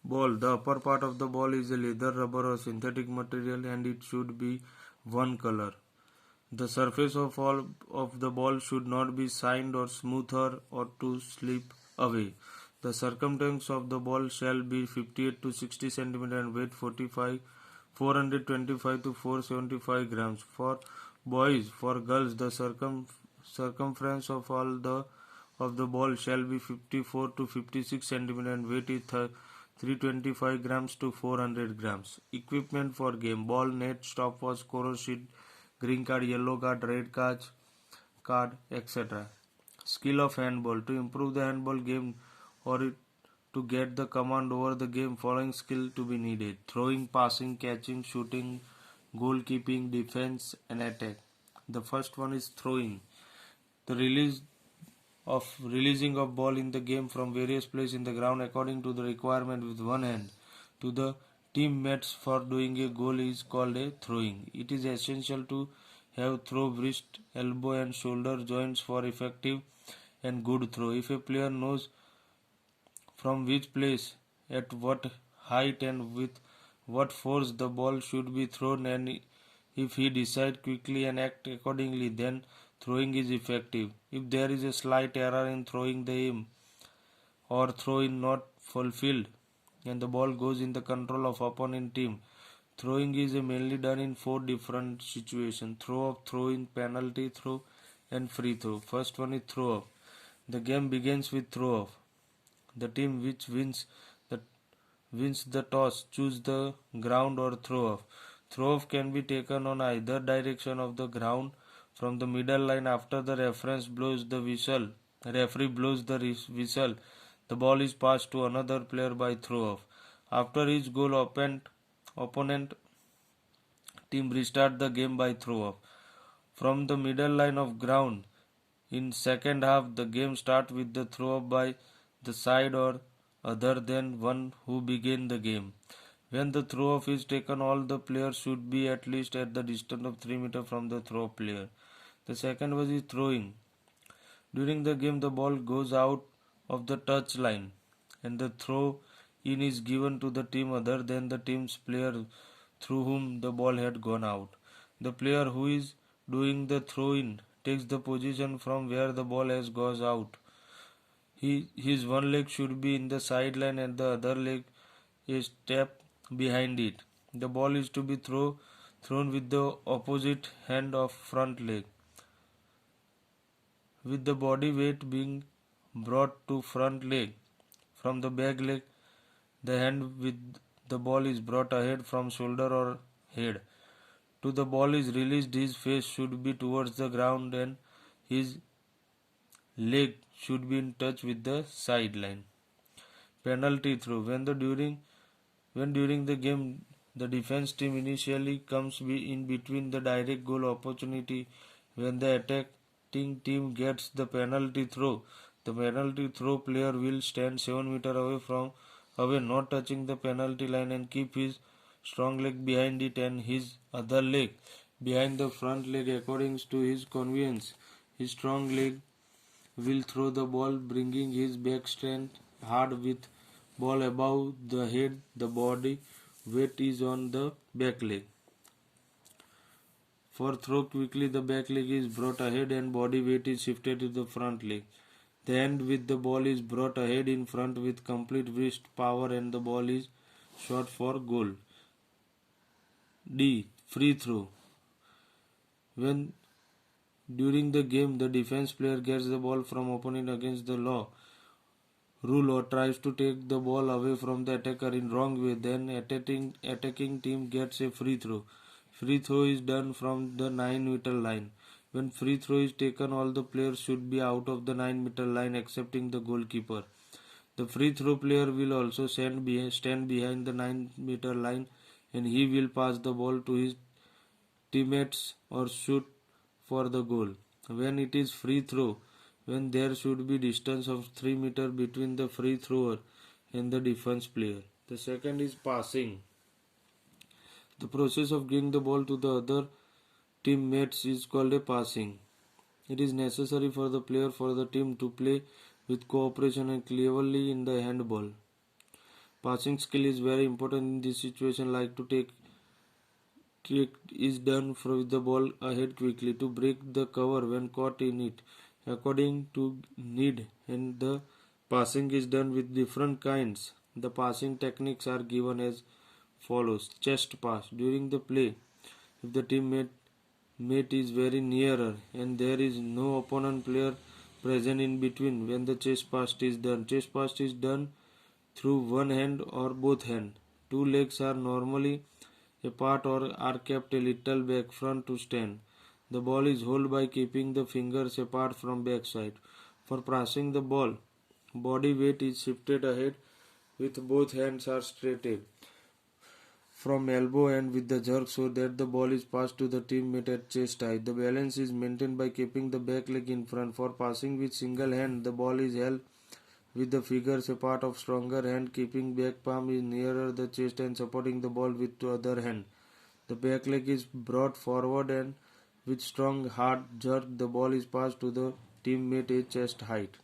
Ball. The upper part of the ball is a leather, rubber or synthetic material and it should be one color. The surface of all of the ball should not be signed or smoother or to slip away. The circumference of the ball shall be 58 to 60 cm and weight 425 to 475 grams. For boys, for girls, the circumference of the ball shall be 54 to 56 cm and weight is 325 grams to 400 grams. Equipment for game: ball, net, stopwatch, score sheet, green card, yellow card, red card, etc. Skill of handball: to improve the handball game or to get the command over the game, following skill to be needed: throwing, passing, catching, shooting, goalkeeping, defense, and attack. The first one is throwing. The releasing of ball in the game from various places in the ground according to the requirement with one hand to the teammates for doing a goal is called a throwing. It is essential to have throw wrist, elbow and shoulder joints for effective and good throw. If a player knows from which place, at what height and with what force the ball should be thrown, and if he decides quickly and act accordingly, then throwing is effective. If there is a slight error in throwing the aim or throw in not fulfilled and the ball goes in the control of opponent team, throwing is mainly done in four different situations: throw up, throw in, penalty throw and free throw. First one is throw up. The game begins with throw up. The team which wins the toss choose the ground or throw off. Throw off can be taken on either direction of the ground from the middle line. After the referee blows the whistle, the ball is passed to another player by throw off. After each goal, opponent team restart the game by throw off. From the middle line of ground, in second half, the game starts with the throw up by the side or other than one who began the game. When the throw off is taken, all the players should be at least at the distance of 3 meters from the throw player. The second was is throwing. During the game, the ball goes out of the touch line and the throw in is given to the team other than the team's player through whom the ball had gone out. The player who is doing the throw in takes the position from where the ball has goes out. His one leg should be in the sideline and the other leg a step behind it. The ball is to be thrown with the opposite hand of front leg, with the body weight being brought to front leg. From the back leg, the hand with the ball is brought ahead from shoulder or head. To the ball is released, his face should be towards the ground and his leg should be in touch with the sideline. Penalty throw. When during the game the defense team initially comes in between the direct goal opportunity, when the attacking team gets the penalty throw, the penalty throw player will stand 7 meters away, not touching the penalty line, and keep his strong leg behind it and his other leg behind the front leg according to his convenience. His strong leg will throw the ball, bringing his back strength hard with ball above the head. The body weight is on the back leg. For throw quickly, the back leg is brought ahead and body weight is shifted to the front leg. The hand with the ball is brought ahead in front with complete wrist power and the ball is shot for goal. D. Free throw. When during the game the defense player gets the ball from opponent against the rule or tries to take the ball away from the attacker in wrong way, then attacking team gets a free throw. Free throw is done from the 9-meter line. When free throw is taken, all the players should be out of the 9-meter line excepting the goalkeeper. The free throw player will also stand behind the 9-meter line and he will pass the ball to his teammates or shoot for the goal. When it is free throw, when there should be distance of 3 meters between the free thrower and the defense player. The second is passing. The process of giving the ball to the other teammates is called a passing. It is necessary for the player for the team to play with cooperation and cleverly in the handball. Passing skill is very important in this situation, like to take kick is done with the ball ahead quickly to break the cover when caught in it. According to need, and the passing is done with different kinds. The passing techniques are given as follows. Chest pass. During the play, if the mate is very nearer and there is no opponent player present in between when the chest pass is done. Chest pass is done through one hand or both hands. Two legs are normally apart or are kept a little back front to stand. The ball is held by keeping the fingers apart from backside. For passing the ball, body weight is shifted ahead with both hands are straightened from elbow and with the jerk so that the ball is passed to the teammate at chest height. The balance is maintained by keeping the back leg in front. For passing with single hand, the ball is held with the fingers apart of stronger hand, keeping back palm is nearer the chest and supporting the ball with the other hand. The back leg is brought forward and with strong hard jerk the ball is passed to the teammate at chest height.